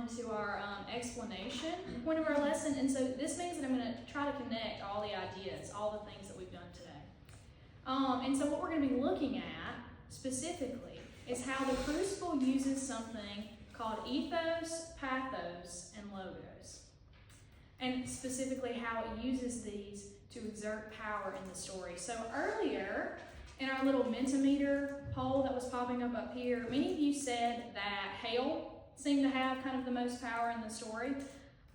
into our explanation point of our lesson. And so this means that I'm going to try to connect all the ideas, all the things that we've done today. And so what we're going to be looking at specifically is how the crucible uses something called ethos, pathos, and logos. And specifically how it uses these to exert power in the story. So earlier, in our little Mentimeter poll that was popping up here, many of you said that hail seemed to have kind of the most power in the story.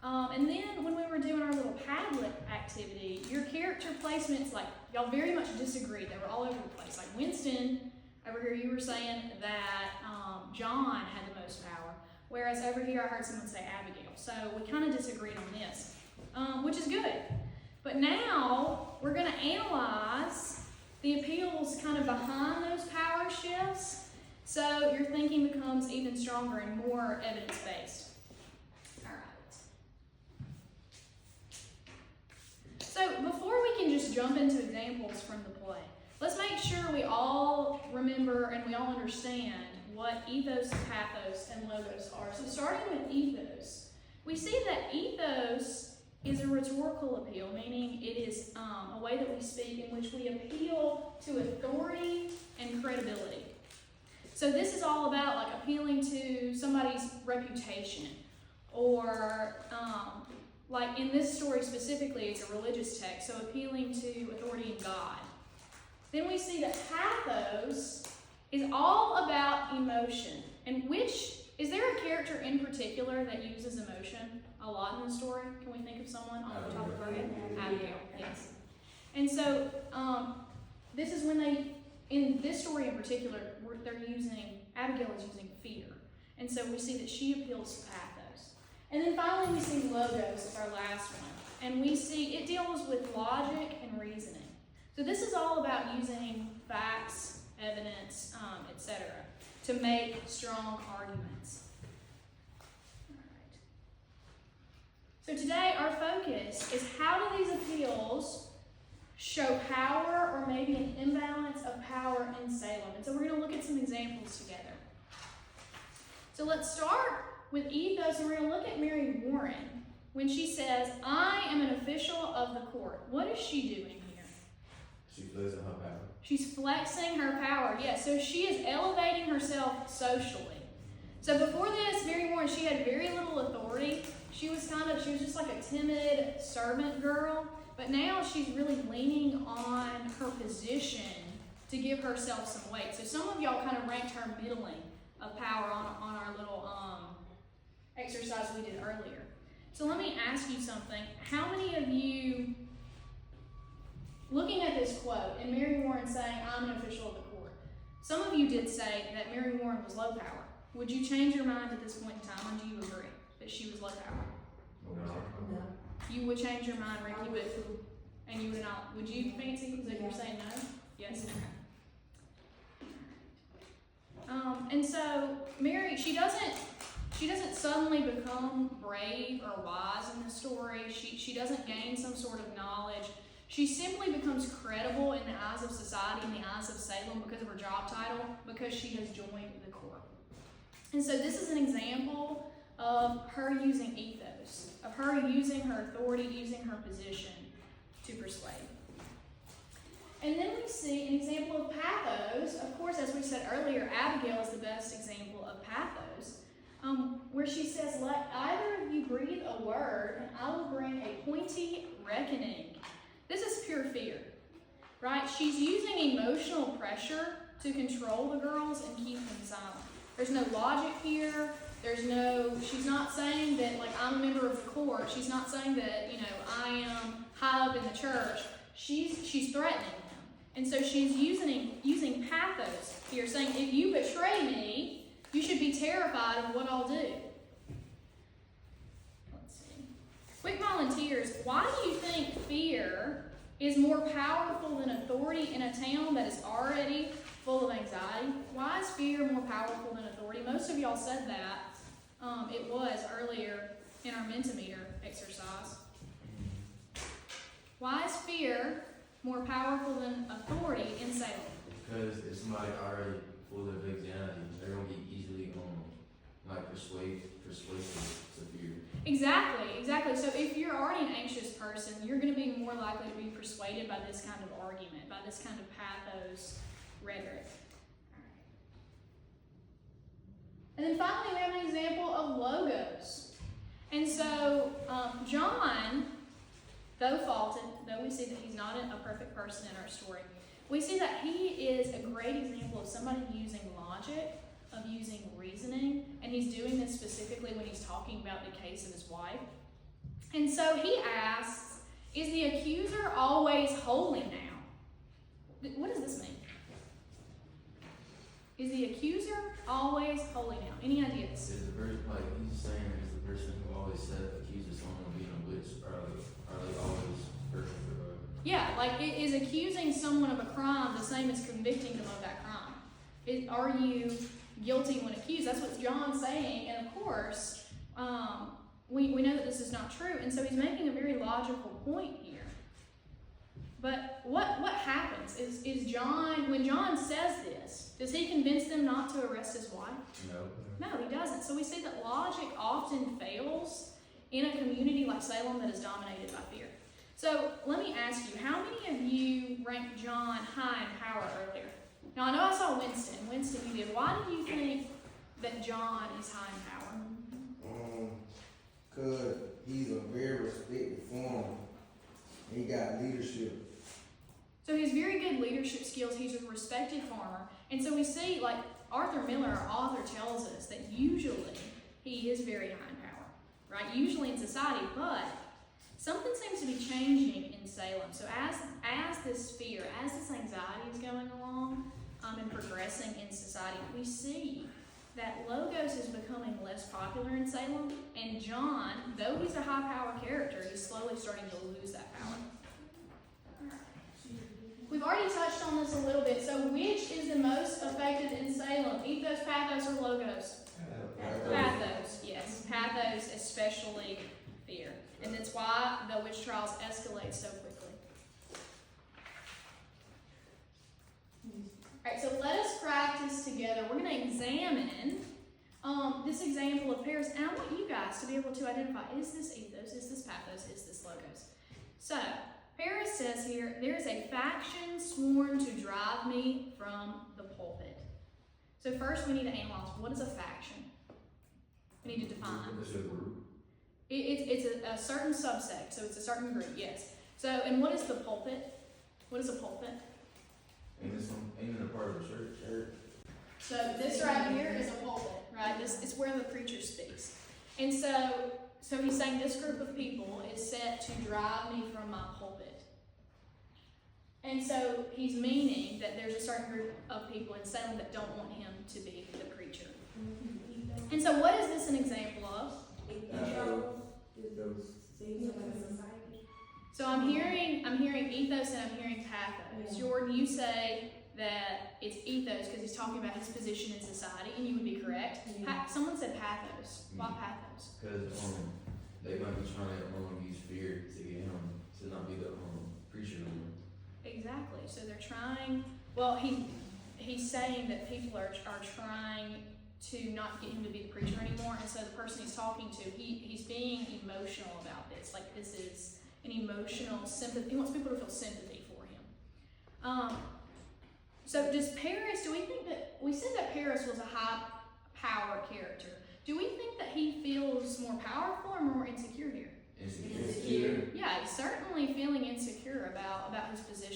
And then when we were doing our little Padlet activity, your character placements, like, y'all very much disagreed. They were all over the place. Like Winston, over here you were saying that John had the most power, whereas over here I heard someone say Abigail. So we kind of disagreed on this, which is good. But now we're going to analyze the appeals kind of behind those power shifts, so your thinking becomes even stronger and more evidence-based. All right. So before we can just jump into examples from the play, let's make sure we all remember and we all understand what ethos, pathos, and logos are. So starting with ethos, we see that ethos is a rhetorical appeal, meaning it is a way that we speak in which we appeal to authority and credibility. So this is all about like appealing to somebody's reputation, or like in this story specifically, it's a religious text, so appealing to authority in God. Then we see that pathos is all about emotion. And is there a character in particular that uses emotion a lot in the story? Can we think of someone on the top of our head? Abigail, yes. And so this is when in this story in particular, Abigail is using fear. And so we see that she appeals to pathos. And then finally we see logos as our last one. And we see it deals with logic and reasoning. So this is all about using facts, evidence, etc., to make strong arguments. All right. So today our focus is how do these appeals show power or maybe an imbalance of power in Salem. And so we're going to look at some examples together. So let's start with ethos, and we're going to look at Mary Warren when she says, I am an official of the court. What is she doing here? She's flexing her power. She's flexing her power, yes. So she is elevating herself socially. So before this, Mary Warren, she had very little authority. She was just like a timid servant girl. But now she's really leaning on her position to give herself some weight. So some of y'all kind of ranked her middling of power on our little exercise we did earlier. So let me ask you something. How many of you, looking at this quote and Mary Warren saying, I'm an official of the court, some of you did say that Mary Warren was low power. Would you change your mind at this point in time, or do you agree that she was low power? No. You would change your mind, Ricky, and you would not. Would you, Fancy? Is that you're saying no? Yes. Okay. And so Mary, she doesn't suddenly become brave or wise in the story. She doesn't gain some sort of knowledge. She simply becomes credible in the eyes of society, in the eyes of Salem, because of her job title, because she has joined the court. And so this is an example of her using ethos, of her using her authority, using her position to persuade. And then we see an example of pathos. Of course, as we said earlier, Abigail is the best example of pathos, where she says, let either of you breathe a word, and I will bring a pointy reckoning. This is pure fear, right? She's using emotional pressure to control the girls and keep them silent. There's no logic here. She's not saying that, like, I'm a member of the court. She's not saying that, I am high up in the church. She's threatening them. And so she's using pathos here, saying, if you betray me, you should be terrified of what I'll do. Let's see. Quick volunteers, why do you think fear is more powerful than authority in a town that is already full of anxiety? Why is fear more powerful than authority? Most of y'all said that. It was earlier in our Mentimeter exercise. Why is fear more powerful than authority in Salem? Because it's somebody already full of anxiety. They're gonna get easily persuaded persuasive to fear. Exactly. So if you're already an anxious person, you're going to be more likely to be persuaded by this kind of argument, by this kind of pathos rhetoric. And then finally, we have an example of logos. And so John, though faulted, though we see that he's not a perfect person in our story, we see that he is a great example of somebody using logic, of using reasoning, and he's doing this specifically when he's talking about the case of his wife. And so he asks, is the accuser always holy now? What does this mean? Is the accuser always holy now? Any ideas? Is the person, like he's saying, is the person who always accuses someone of being a witch, are they always perfect or whatever? Yeah, like is accusing someone of a crime the same as convicting them of that crime? Are you guilty when accused? That's what John's saying, and of course, we know that this is not true, and so he's making a very logical point here. But what happens is John, when John says this, does he convince them not to arrest his wife? No. No, he doesn't. So we see that logic often fails in a community like Salem that is dominated by fear. So let me ask you, how many of you ranked John high in power earlier? Now I know I saw Winston. Winston, you did. Why do you think that John is high in power? Cause he's a very respected farmer. He got leadership. So he has very good leadership skills. He's a respected farmer. And so we see, like Arthur Miller, our author, tells us that usually he is very high in power, right? Usually in society, but something seems to be changing in Salem. So as this fear, as this anxiety is going along and progressing in society, we see that Logos is becoming less popular in Salem, and John, though he's a high-power character, he's slowly starting to lose that power. We've already touched on this a little bit. So which is the most affected in Salem? Ethos, Pathos, or Logos? Pathos, yes. Pathos, especially fear. And that's why the witch trials escalate so quickly. Alright, so let us practice together. We're going to examine this example of Paris, and I want you guys to be able to identify, is this Ethos, is this Pathos, is this Logos? So, Paris says here, there is a faction sworn to drive me from the pulpit. So first we need to analyze, what is a faction? We need to define. It's a group. It's a certain subsect, so it's a certain group, yes. So, and what is the pulpit? What is a pulpit? Ain't it a part of the church? So this right here is a pulpit, right? This is where the preacher speaks. And so he's saying this group of people is set to drive me from my pulpit. And so he's meaning that there's a certain group of people in Salem that don't want him to be the preacher. And so what is this an example of? So I'm hearing ethos and I'm hearing pathos. Jordan, you say that it's ethos because he's talking about his position in society, and you would be correct. Someone said pathos. Why pathos? Because they might be trying to use fear to get him to not be the preacher anymore. Exactly. So they're trying. Well, he's saying that people are trying to not get him to be the preacher anymore, and so the person he's talking to, he's being emotional about this. Like this is an emotional sympathy. He wants people to feel sympathy for him. So does Paris, do we think that, we said that Paris was a high power character. Do we think that he feels more powerful or more insecure here? Insecure. Yeah, he's certainly feeling insecure about his position.